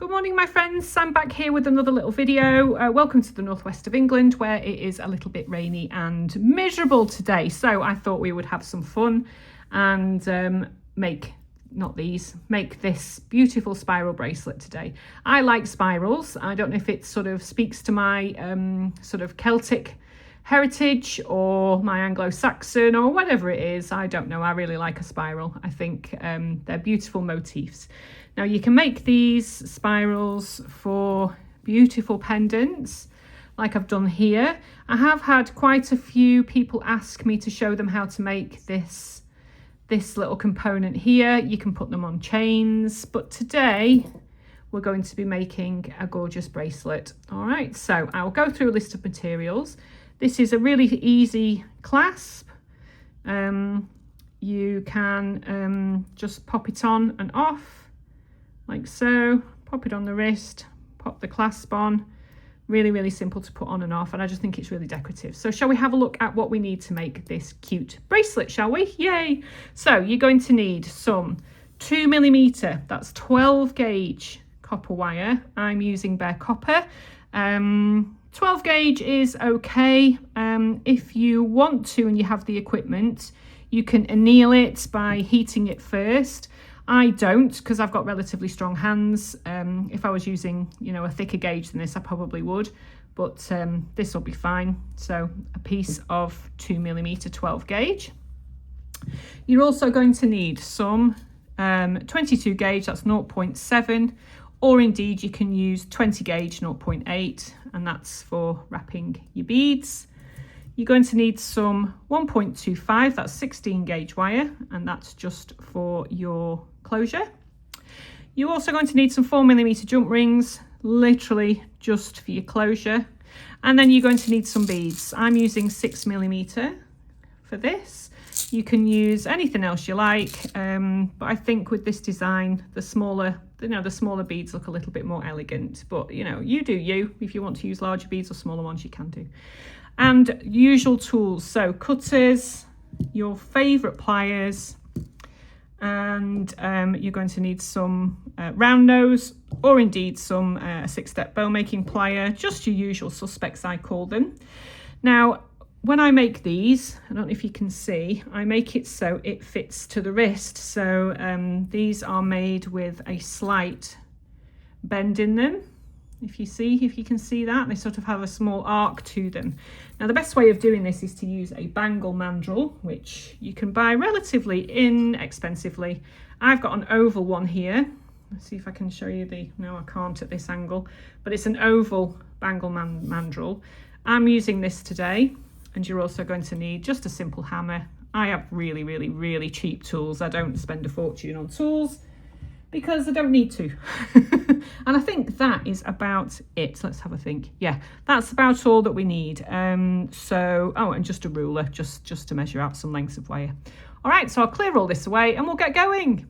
Good morning, my friends. I'm back here with another little video. Welcome to the northwest of England, where it is a little bit rainy and miserable today. So I thought we would have some fun and make this beautiful spiral bracelet today. I like spirals. I don't know if it sort of speaks to my sort of Celtic heritage or my Anglo-Saxon or whatever it is. I don't know. I really like a spiral. I think they're beautiful motifs. Now you can make these spirals for beautiful pendants like I've done here. I have had quite a few people ask me to show them how to make this little component here. You can put them on chains, but today we're going to be making a gorgeous bracelet. All right, so I'll go through a list of materials. This is a really easy clasp. You can just pop it on and off like so. Pop it on the wrist, pop the clasp on. Really simple to put on and off, and I just think it's really decorative. So shall we have a look at what we need to make this cute bracelet, shall we? Yay! So you're going to need some 2mm, that's 12 gauge copper wire. I'm using bare copper. 12 gauge is okay. If you want to and you have the equipment, you can anneal it by heating it first. I don't, because I've got relatively strong hands. If I was using, a thicker gauge than this, I probably would, but this will be fine. So a piece of 2mm 12 gauge. You're also going to need some 22 gauge, that's 0.7, or indeed you can use 20 gauge 0.8, and that's for wrapping your beads. You're going to need some 1.25, that's 16 gauge wire, and that's just for your closure. You're also going to need some 4mm jump rings, literally just for your closure. And then you're going to need some beads. I'm using 6mm for this. You can use anything else you like, but I think with this design, the smaller beads look a little bit more elegant. But you do you. If you want to use larger beads or smaller ones, you can do. And usual tools, so cutters, your favourite pliers, and you're going to need some round nose, or indeed some 6-step bow making plier, just your usual suspects, I call them. Now, when I make these, I don't know if you can see, I make it so it fits to the wrist. So these are made with a slight bend in them. If you can see that, they sort of have a small arc to them. Now the best way of doing this is to use a bangle mandrel, which you can buy relatively inexpensively. I've got an oval one here. Let's see if I can show you no, I can't at this angle, but it's an oval bangle mandrel. I'm using this today, and you're also going to need just a simple hammer. I have really cheap tools. I don't spend a fortune on tools because I don't need to. And I think that is about it. Let's have a think. Yeah, that's about all that we need. And just a ruler, just to measure out some lengths of wire. All right, so I'll clear all this away and we'll get going.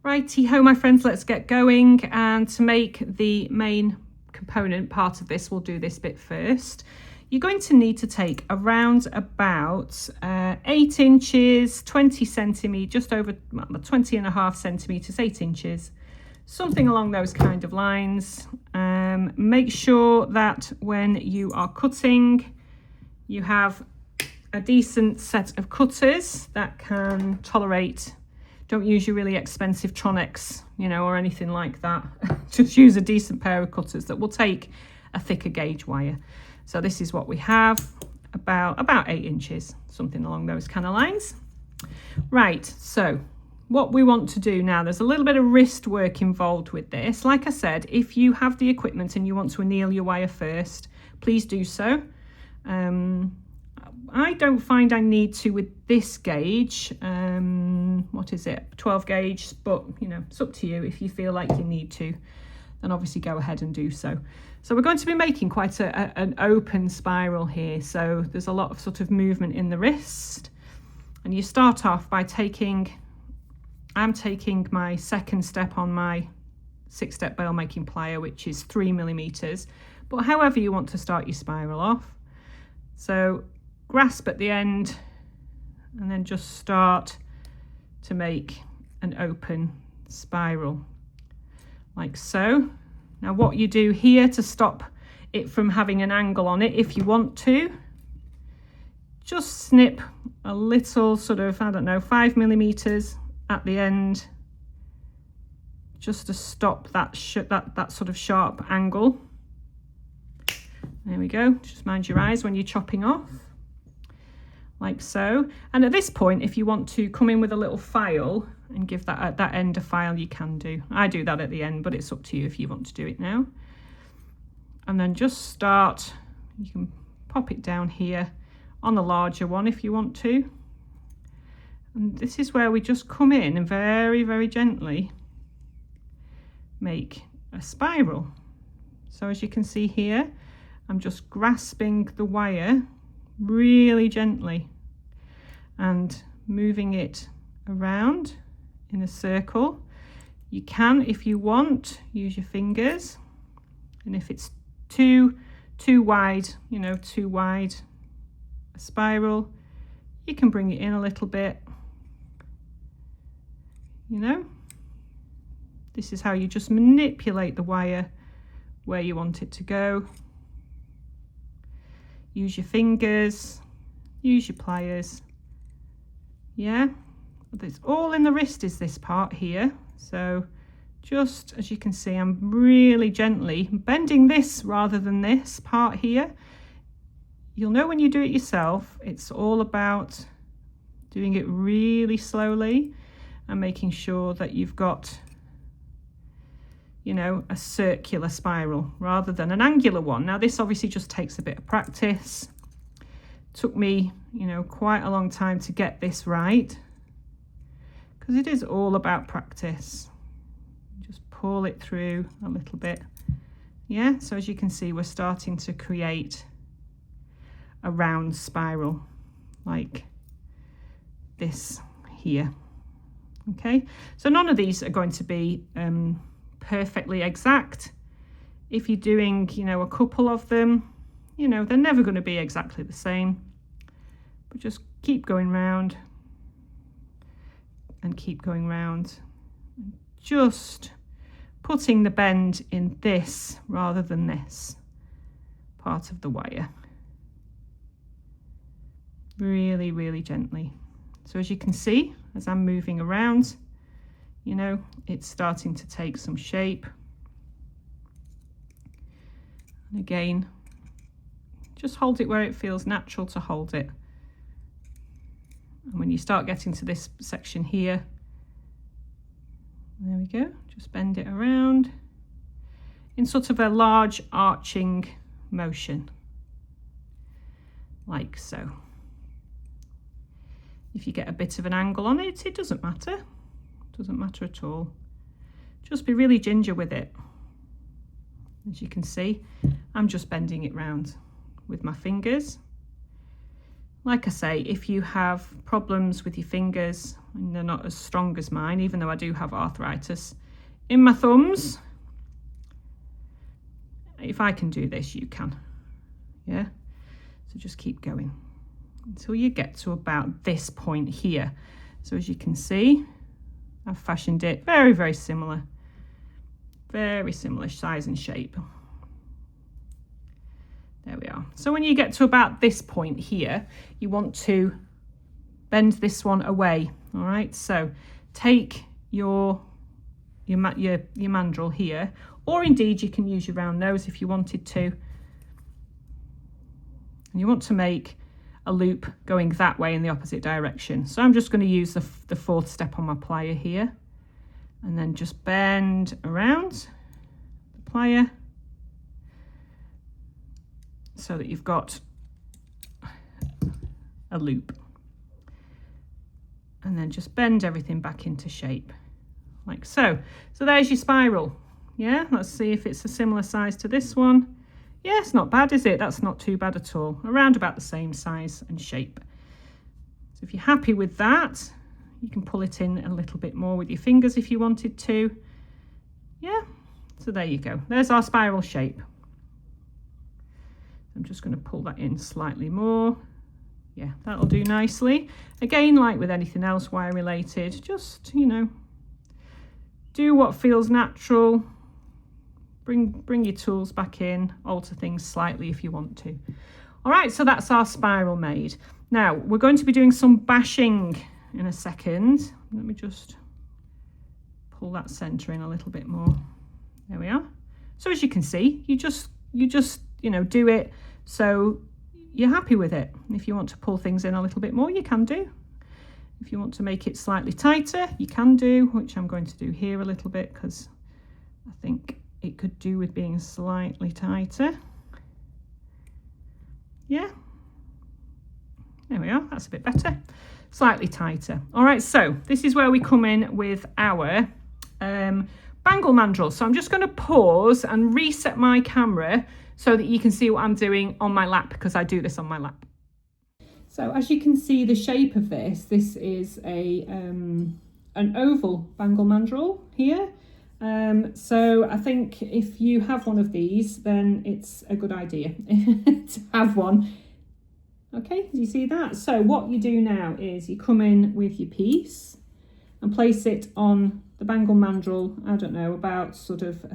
Righty-ho, my friends, let's get going. And to make the main component part of this, we'll do this bit first. You're going to need to take around about 8 inches, 20 centimetres, just over 20.5 centimetres, 8 inches, something along those kind of lines. Make sure that when you are cutting, you have a decent set of cutters that can tolerate. Don't use your really expensive Tronics, or anything like that. Just use a decent pair of cutters that will take a thicker gauge wire. So this is what we have, about 8 inches, something along those kind of lines. Right, so what we want to do now, there's a little bit of wrist work involved with this. Like I said, if you have the equipment and you want to anneal your wire first, please do so. I don't find I need to with this gauge. What is it, 12 gauge, but it's up to you. If you feel like you need to, then obviously go ahead and do so. So we're going to be making quite an open spiral here. So there's a lot of sort of movement in the wrist. And you start off by I'm taking my second step on my 6-step bail making plier, which is 3mm, but however you want to start your spiral off. So grasp at the end and then just start to make an open spiral. like so. Now what you do here to stop it from having an angle on it, if you want to, just snip a little sort of, I don't know, 5mm at the end, just to stop that sort of sharp angle. There we go. Just mind your eyes when you're chopping off, like so. And at this point, if you want to come in with a little file and give that at that end a file, you can do. I do that at the end, but it's up to you if you want to do it now. And then just start, you can pop it down here on the larger one if you want to. And this is where we just come in and very, very gently make a spiral. So as you can see here, I'm just grasping the wire really gently and moving it around in a circle. You can, if you want, use your fingers, and if it's too wide, you know, too wide a spiral, you can bring it in a little bit, you know. This is how you just manipulate the wire where you want it to go. Use your fingers, use your pliers. Yeah, it's all in the wrist is this part here. So just as you can see, I'm really gently bending this rather than this part here. You'll know when you do it yourself, it's all about doing it really slowly and making sure that you've got, you know, a circular spiral rather than an angular one. Now this obviously just takes a bit of practice. Took me, you know, quite a long time to get this right, because it is all about practice. Just pull it through a little bit. Yeah, so as you can see, we're starting to create a round spiral like this here. Okay, so none of these are going to be perfectly exact. If you're doing, you know, a couple of them, you know, they're never going to be exactly the same, but just keep going round and keep going round, just putting the bend in this rather than this part of the wire, really, really gently. So as you can see, as I'm moving around, you know, it's starting to take some shape. And again, just hold it where it feels natural to hold it. And when you start getting to this section here, there we go, just bend it around in sort of a large arching motion, like so. If you get a bit of an angle on it, it doesn't matter. Doesn't matter at all. Just be really ginger with it. As you can see, I'm just bending it round with my fingers. Like I say, if you have problems with your fingers and they're not as strong as mine, even though I do have arthritis in my thumbs, if I can do this, you can. Yeah, so just keep going until you get to about this point here. So as you can see, I've fashioned it very, very similar size and shape. There we are. So when you get to about this point here, you want to bend this one away. All right, so take your mandrel here, or indeed you can use your round nose if you wanted to. And you want to make a loop going that way in the opposite direction. So I'm just going to use the fourth step on my plier here, and then just bend around the plier so that you've got a loop, and then just bend everything back into shape like so. So there's your spiral. Yeah, let's see if it's a similar size to this one. Yeah, it's not bad, is it? That's not too bad at all. Around about the same size and shape. So if you're happy with that, you can pull it in a little bit more with your fingers if you wanted to. Yeah, so there you go. There's our spiral shape. I'm just going to pull that in slightly more. Yeah, that'll do nicely. Again, like with anything else wire related, just, you know, do what feels natural. bring your tools back in, alter things slightly if you want to. All right, so that's our spiral made. Now we're going to be doing some bashing in a second. Let me just pull that center in a little bit more. There we are. So as you can see, you just you know, do it so you're happy with it. If you want to pull things in a little bit more, you can do. If you want to make it slightly tighter, you can do, which I'm going to do here a little bit because I think it could do with being slightly tighter. Yeah, there we are, that's a bit better, slightly tighter. All right, so this is where we come in with our bangle mandrel. So I'm just going to pause and reset my camera so that you can see what I'm doing on my lap, because I do this on my lap. So as you can see, the shape of this is a an oval bangle mandrel here. So I think if you have one of these, then it's a good idea to have one. Okay, do you see that? So what you do now is you come in with your piece and place it on the bangle mandrel, I don't know, about sort of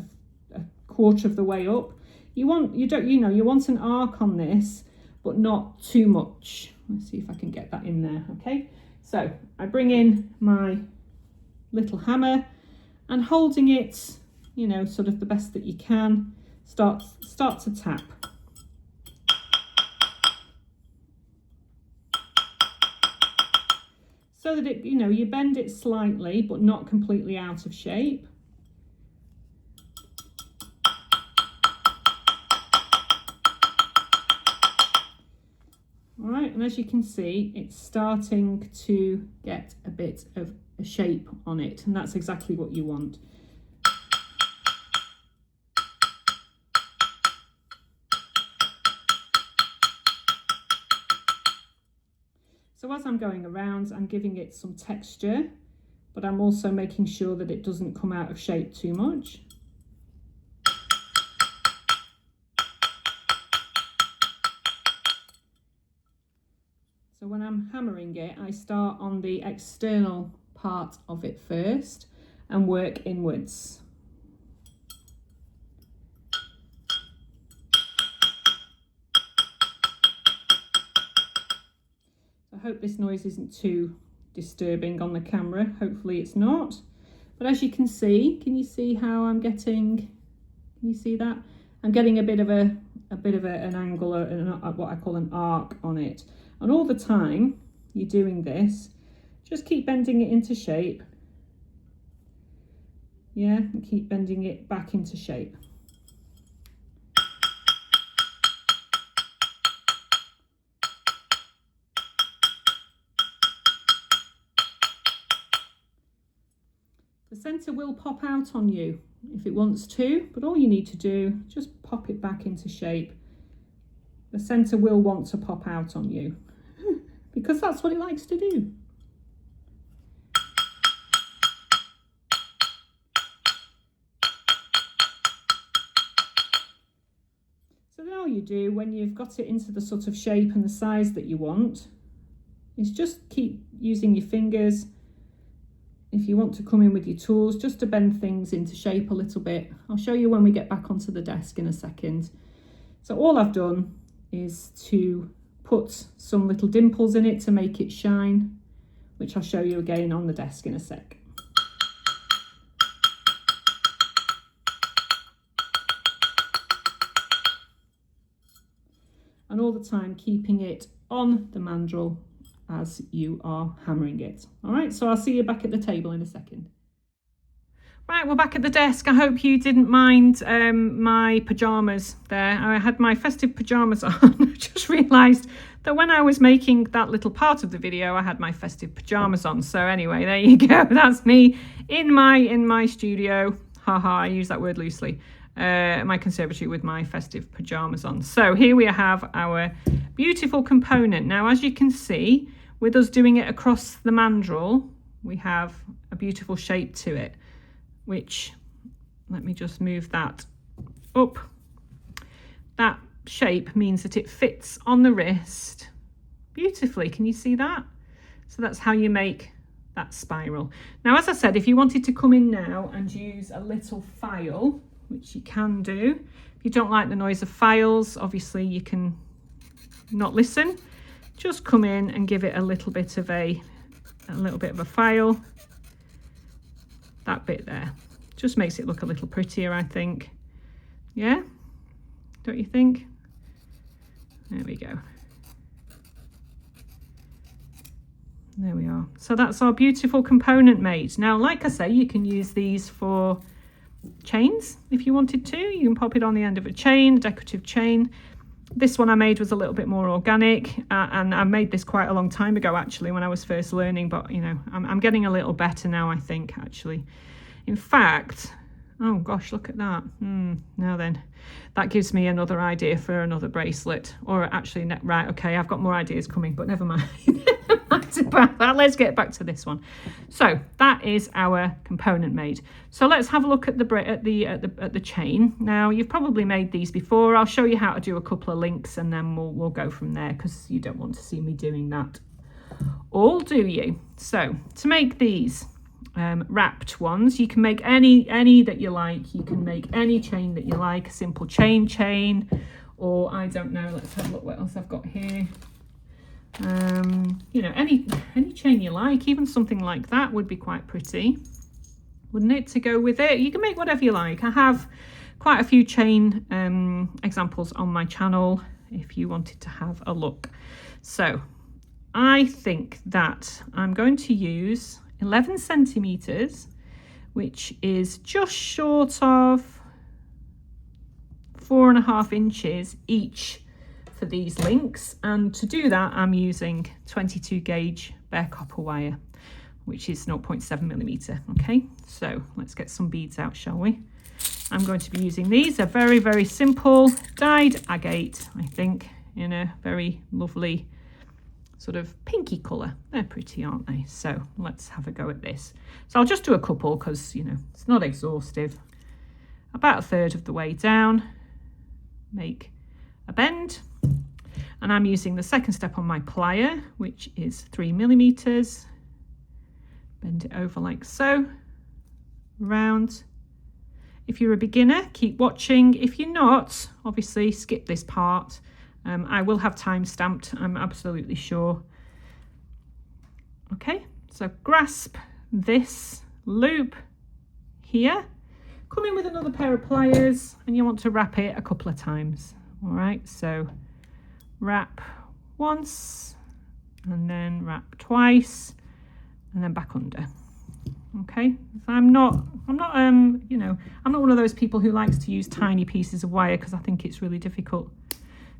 a quarter of the way up. You want an arc on this, but not too much. Let's see if I can get that in there. Okay, so I bring in my little hammer and holding it, you know, sort of the best that you can, start to tap. So that it, you know, you bend it slightly, but not completely out of shape. All right, and as you can see, it's starting to get a bit of a shape on it, and that's exactly what you want. So as I'm going around, I'm giving it some texture, but I'm also making sure that it doesn't come out of shape too much. So when I'm hammering it, I start on the external part of it first and work inwards. I hope this noise isn't too disturbing on the camera. Hopefully it's not. But as you can see, can you see how I'm getting, can you see that? I'm getting a bit of an angle, what I call an arc on it. And all the time you're doing this, just keep bending it into shape. Yeah, and keep bending it back into shape. The centre will pop out on you if it wants to, but all you need to do, just pop it back into shape. The centre will want to pop out on you because that's what it likes to do. So then all you do when you've got it into the sort of shape and the size that you want is just keep using your fingers. If you want to come in with your tools, just to bend things into shape a little bit. I'll show you when we get back onto the desk in a second. So all I've done is to put some little dimples in it to make it shine, which I'll show you again on the desk in a sec. And all the time keeping it on the mandrel as you are hammering it. All right, so I'll see you back at the table in a second. Right, we're back at the desk. I hope you didn't mind my pyjamas there. I had my festive pyjamas on. I just realised that when I was making that little part of the video, I had my festive pyjamas on. So anyway, there you go. That's me in my studio. Haha, I use that word loosely. My conservatory with my festive pyjamas on. So here we have our beautiful component. Now, as you can see, with us doing it across the mandrel, we have a beautiful shape to it, which, let me just move that up. That shape means that it fits on the wrist beautifully. Can you see that? So that's how you make that spiral. Now, as I said, if you wanted to come in now and use a little file, which you can do. If you don't like the noise of files, obviously you can not listen. Just come in and give it a little bit of a file. That bit there just makes it look a little prettier, I think. Yeah, don't you think? There we go. There we are. So that's our beautiful component made. Now, like I say, you can use these for chains if you wanted to. You can pop it on the end of a chain, a decorative chain. This one I made was a little bit more organic, and I made this quite a long time ago actually when I was first learning, but you know, I'm getting a little better now, I think, actually. In fact, oh gosh, look at that. Now then, that gives me another idea for another bracelet, or actually, right, okay, I've got more ideas coming, but never mind. About that. Let's get back to this one. So that is our component made. So let's have a look at the chain. Now, you've probably made these before. I'll show you how to do a couple of links, and then we'll go from there, because you don't want to see me doing that all, do you? So to make these wrapped ones, you can make any that you like. You can make any chain that you like, a simple chain, or I don't know, let's have a look what else I've got here. You know, any chain you like, even something like that would be quite pretty, wouldn't it, to go with it? You can make whatever you like. I have quite a few chain examples on my channel if you wanted to have a look. So I think that I'm going to use 11 centimeters, which is just short of 4.5 inches each for these links, and to do that I'm using 22 gauge bare copper wire, which is 0.7 millimeter. Okay, so let's get some beads out, shall we? I'm going to be using these. They're very, very simple, dyed agate, I think, in a very lovely sort of pinky colour. They're pretty, aren't they? So let's have a go at this. So I'll just do a couple because, you know, it's not exhaustive. About 1/3 of the way down, make a bend, and I'm using the second step on my plier, which is 3 millimeters. Bend it over like so, round. If you're a beginner, keep watching. If you're not, obviously skip this part. I will have time stamped, I'm absolutely sure. Okay, so grasp this loop here, come in with another pair of pliers, and you want to wrap it a couple of times. All right, so wrap once, and then wrap twice, and then back under. Okay, so I'm not you know, I'm not one of those people who likes to use tiny pieces of wire, because I think it's really difficult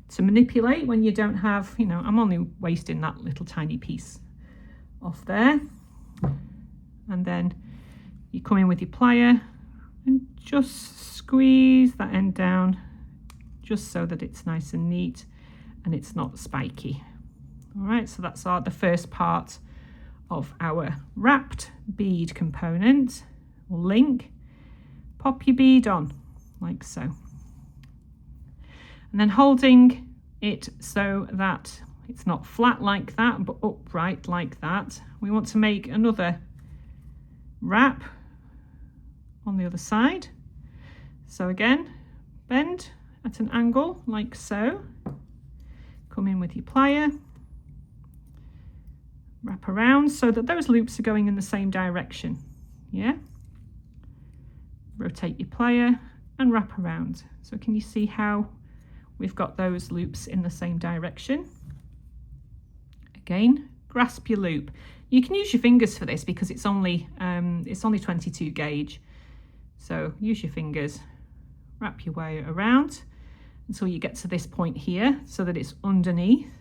to manipulate when you don't have, you know, I'm only wasting that little tiny piece off there. And then you come in with your plier and just squeeze that end down, just so that it's nice and neat and it's not spiky. All right, so that's the first part of our wrapped bead component or link. Pop your bead on like so, and then holding it so that it's not flat like that but upright like that, we want to make another wrap on the other side. So again, bend at an angle like so, come in with your plier, wrap around so that those loops are going in the same direction. Yeah, rotate your plier and wrap around. So can you see how we've got those loops in the same direction? Again, grasp your loop. You can use your fingers for this because it's only 22 gauge. So use your fingers, wrap your wire around until you get to this point here so that it's underneath.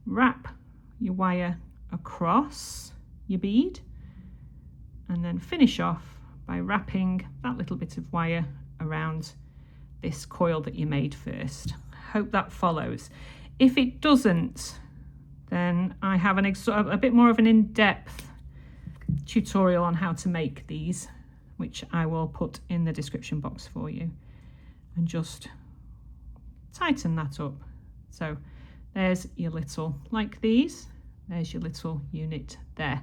Wrap your wire across your bead, and then finish off by wrapping that little bit of wire around this coil that you made first. Hope that follows. If it doesn't, then I have a bit more of an in-depth tutorial on how to make these, which I will put in the description box for you, and just tighten that up. So there's your little, like these, there's your little unit there.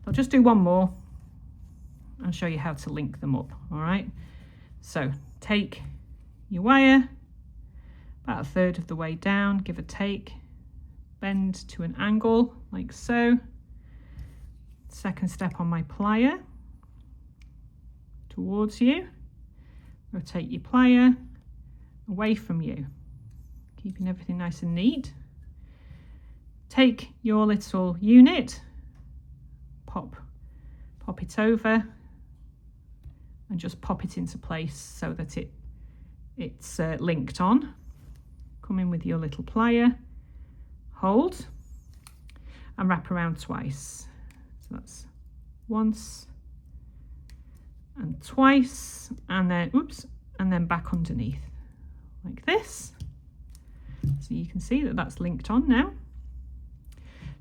I'll just do one more and show you how to link them up. All right, So take your wire about 1/3 of the way down, give or take, bend to an angle like so. Second step on my plier towards you, rotate your plier away from you, keeping everything nice and neat. Take your little unit, pop it over and just pop it into place so that it's linked on. Come in with your little plier, hold and wrap around twice. So that's once and twice, and then oops, and then back underneath like this. So you can see that that's linked on now.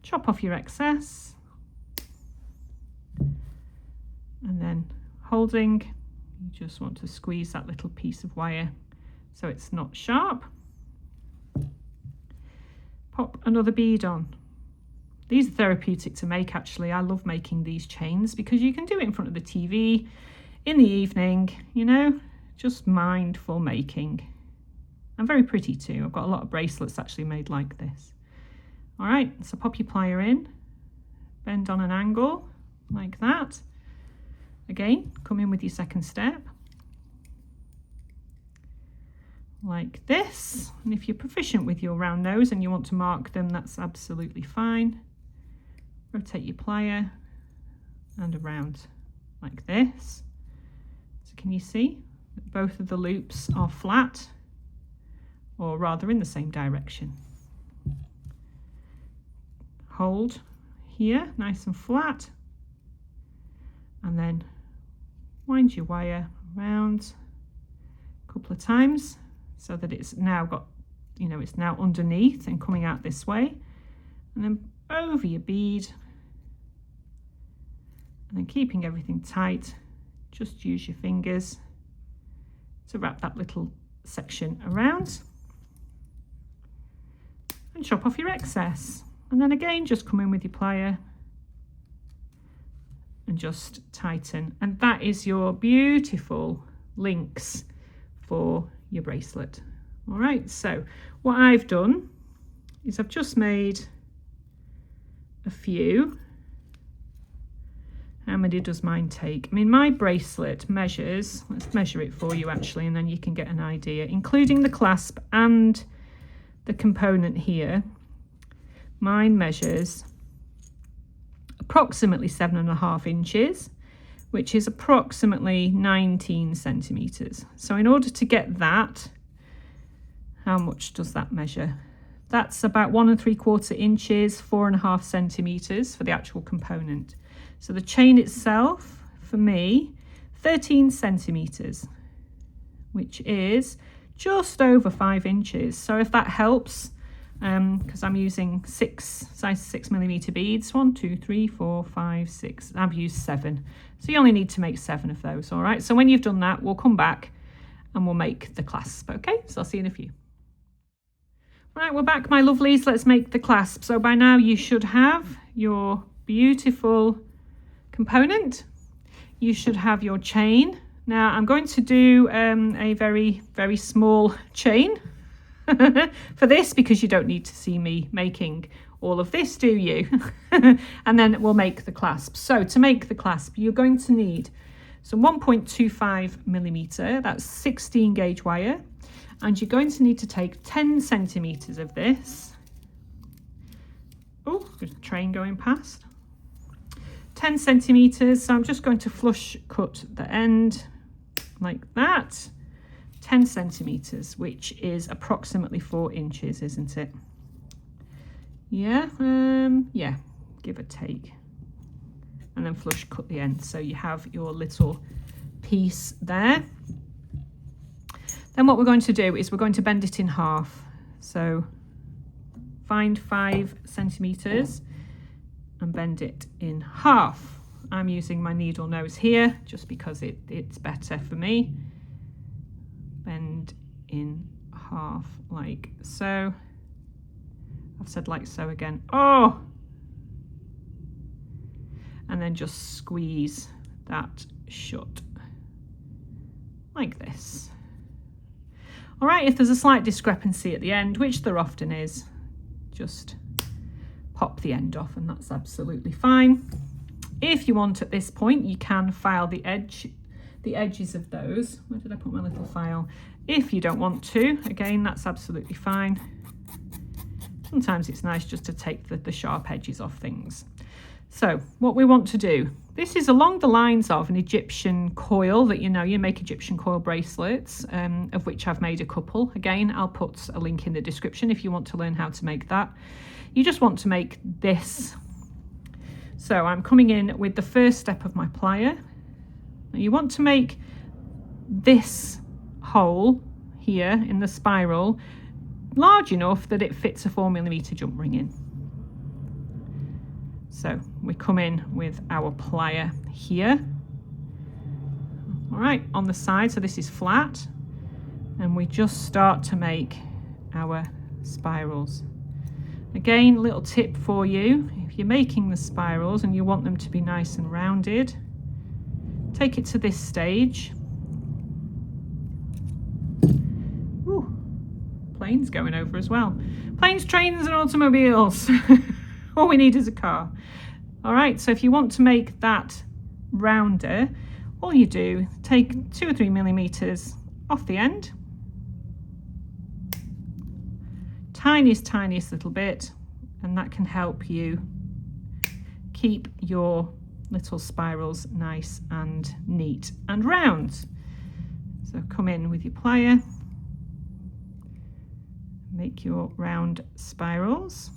Chop off your excess and then holding, you just want to squeeze that little piece of wire so it's not sharp. Pop another bead on. These are therapeutic to make actually. I love making these chains because you can do it in front of the TV in the evening, you know, just mindful making. And very pretty too. I've got a lot of bracelets actually made like this. All right, so pop your plier in, bend on an angle like that. Again, come in with your second step like this. And if you're proficient with your round nose and you want to mark them, that's absolutely fine. Rotate your plier and around like this. So can you see that both of the loops are flat, or rather in the same direction? Hold here nice and flat, and then wind your wire around a couple of times so that it's now got, you know, it's now underneath and coming out this way, and then over your bead, and then keeping everything tight, just use your fingers to wrap that little section around and chop off your excess. And then again, just come in with your plier and just tighten. And that is your beautiful links for your bracelet. All right, so what I've done is I've just made a few. How many does mine take? I mean, my bracelet measures, let's measure it for you actually, and then you can get an idea, including the clasp and the component here. Mine measures approximately 7.5 inches, which is approximately 19 centimeters. So in order to get that, how much does that measure? That's about 1 3/4 inches, 4.5 centimeters for the actual component. So the chain itself, for me, 13 centimeters, which is just over 5 inches. So if that helps, because I'm using size 6mm beads, 1 2 3 4 5 6, I've used 7, so you only need to make 7 of those. All right, so when you've done that, we'll come back and we'll make the clasp. Okay, so I'll see you in a few. Right, we're back, my lovelies. Let's make the clasp. So by now you should have your beautiful component, you should have your chain. Now I'm going to do a very small chain for this, because you don't need to see me making all of this, do you? And then we'll make the clasp. So to make the clasp, you're going to need some 1.25mm, that's 16 gauge wire, and you're going to need to take 10 centimeters of this. Oh, there's a train going past. 10 centimeters, so I'm just going to flush cut the end like that. 10 centimeters, which is approximately 4 inches, isn't it? Yeah, yeah, give or take. And then flush cut the end, so you have your little piece there. Then what we're going to do is we're going to bend it in half. So find 5 centimeters and bend it in half. I'm using my needle nose here just because it's better for me. Bend in half like so. I've said like so again. Oh! And then just squeeze that shut like this. All right, if there's a slight discrepancy at the end, which there often is, just pop the end off and that's absolutely fine. If you want at this point, you can file the edges of those. Where did I put my little file? If you don't want to, again, that's absolutely fine. Sometimes it's nice just to take the sharp edges off things. So what we want to do, this is along the lines of an Egyptian coil that you make Egyptian coil bracelets, of which I've made a couple. Again, I'll put a link in the description if you want to learn how to make that. You just want to make this. So I'm coming in with the first step of my plier. Now you want to make this hole here in the spiral large enough that it fits a 4mm jump ring in. So we come in with our plier here. All right, on the side, so this is flat, and we just start to make our spirals. Again, little tip for you, if you're making the spirals and you want them to be nice and rounded, take it to this stage. Ooh, planes going over as well. Planes, trains and automobiles. All we need is a car. All right, so if you want to make that rounder, all you do, take 2 or 3mm off the end. Tiniest little bit, and that can help you keep your little spirals nice and neat and round. So come in with your plier, make your round spirals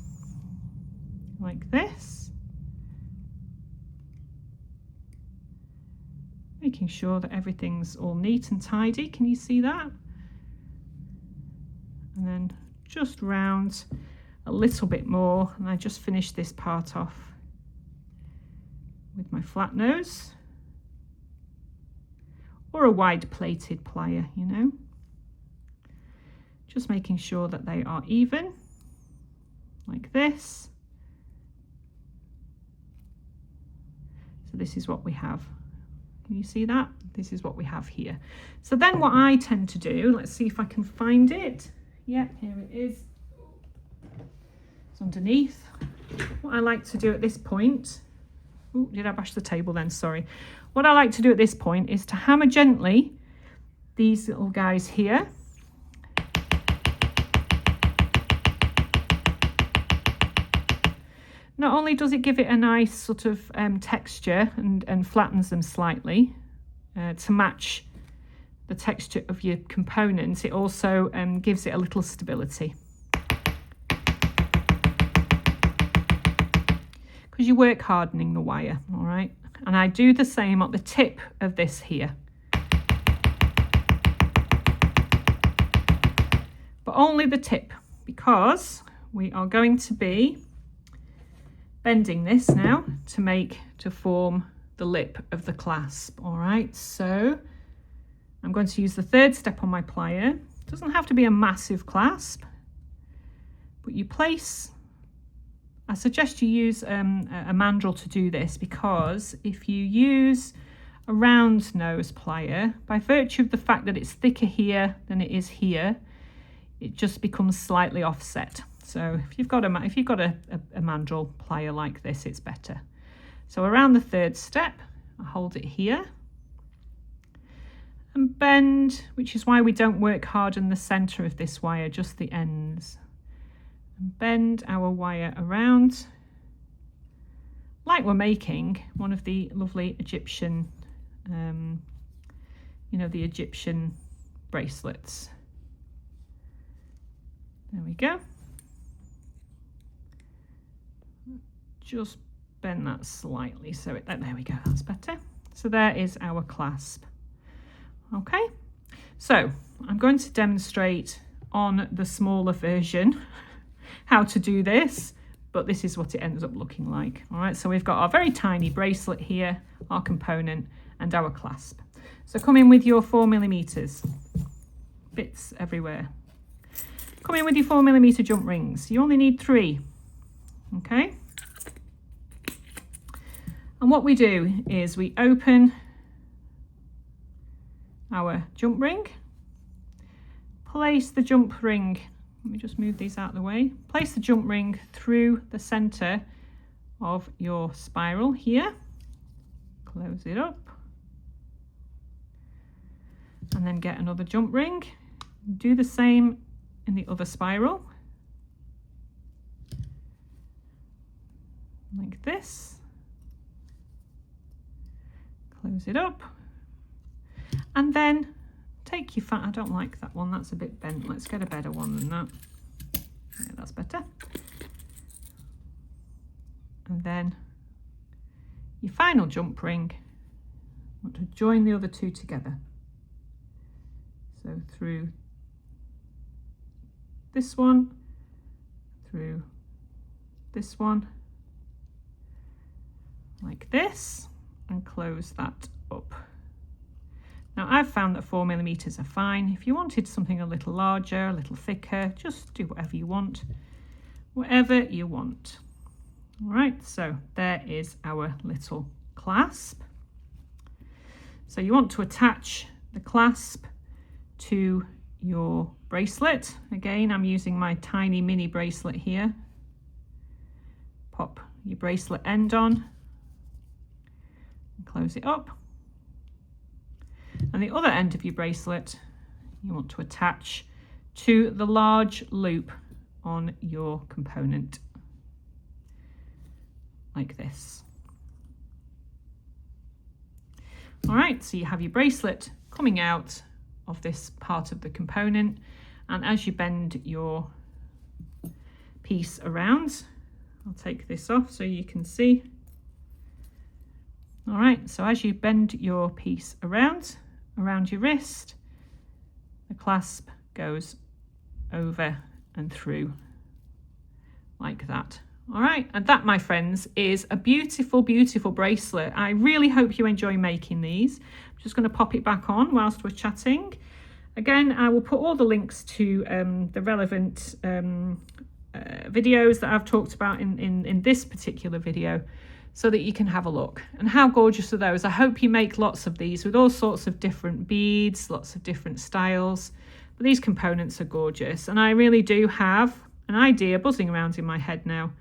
like this, making sure that everything's all neat and tidy. Can you see that? And then just round a little bit more, and I just finished this part off with my flat nose or a wide plated plier, just making sure that they are even like this. So this is what we have. Can you see that? This is what we have here. So then what I tend to do, let's see if I can find it. Yeah, here it is. It's underneath. What I like to do at this point, oh, did I bash the table then? Sorry. What I like to do at this point is to hammer gently these little guys here. Not only does it give it a nice sort of texture and flattens them slightly to match the texture of your components, it also gives it a little stability. Because you work hardening the wire, all right? And I do the same at the tip of this here. But only the tip, because we are going to be bending this now to form the lip of the clasp. All right, so I'm going to use the third step on my plier. It doesn't have to be a massive clasp, but you place, I suggest you use a mandrel to do this, because if you use a round nose plier, by virtue of the fact that it's thicker here than it is here, it just becomes slightly offset. So if you've got a mandrel plier like this, it's better. So around the third step, I hold it here and bend, which is why we don't work hard in the center of this wire, just the ends. And bend our wire around like we're making one of the lovely Egyptian, the Egyptian bracelets. There we go. Just bend that slightly so there we go, that's better. So there is our clasp. Okay, so I'm going to demonstrate on the smaller version how to do this, but this is what it ends up looking like. All right, so we've got our very tiny bracelet here, our component, and our clasp. So come in with your 4mm, bits everywhere. Come in with your 4mm jump rings. You only need 3, okay? And what we do is we open our jump ring. Place the jump ring, let me just move these out of the way. Place the jump ring through the center of your spiral here. Close it up. And then get another jump ring. Do the same in the other spiral. Like this. Close it up. And then take your I don't like that one, that's a bit bent. Let's get a better one than that. Yeah, that's better. And then your final jump ring, I want to join the other two together. So through this one, through this one, like this, and close that up. Now I've found that 4mm are fine. If you wanted something a little larger, a little thicker, just do whatever you want. Whatever you want. All right, so there is our little clasp. So you want to attach the clasp to your bracelet. Again, I'm using my tiny mini bracelet here. Pop your bracelet end on and close it up. And the other end of your bracelet you want to attach to the large loop on your component, like this. All right, so you have your bracelet coming out of this part of the component, and as you bend your piece around, I'll take this off so you can see. All right, so as you bend your piece around your wrist, the clasp goes over and through like that. All right, and that, my friends, is a beautiful, beautiful bracelet. I really hope you enjoy making these. I'm just going to pop it back on whilst we're chatting. Again, I will put all the links to the relevant videos that I've talked about in this particular video, so that you can have a look. And how gorgeous are those? I hope you make lots of these with all sorts of different beads, lots of different styles. But these components are gorgeous, and I really do have an idea buzzing around in my head now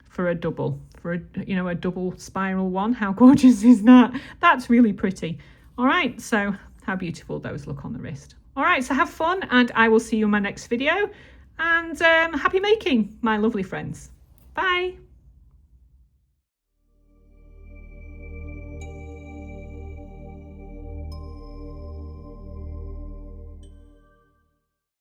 for a double, for a double spiral one. How gorgeous is that? That's really pretty. All right, so how beautiful those look on the wrist. All right, so have fun, and I will see you in my next video. And happy making, my lovely friends. Bye.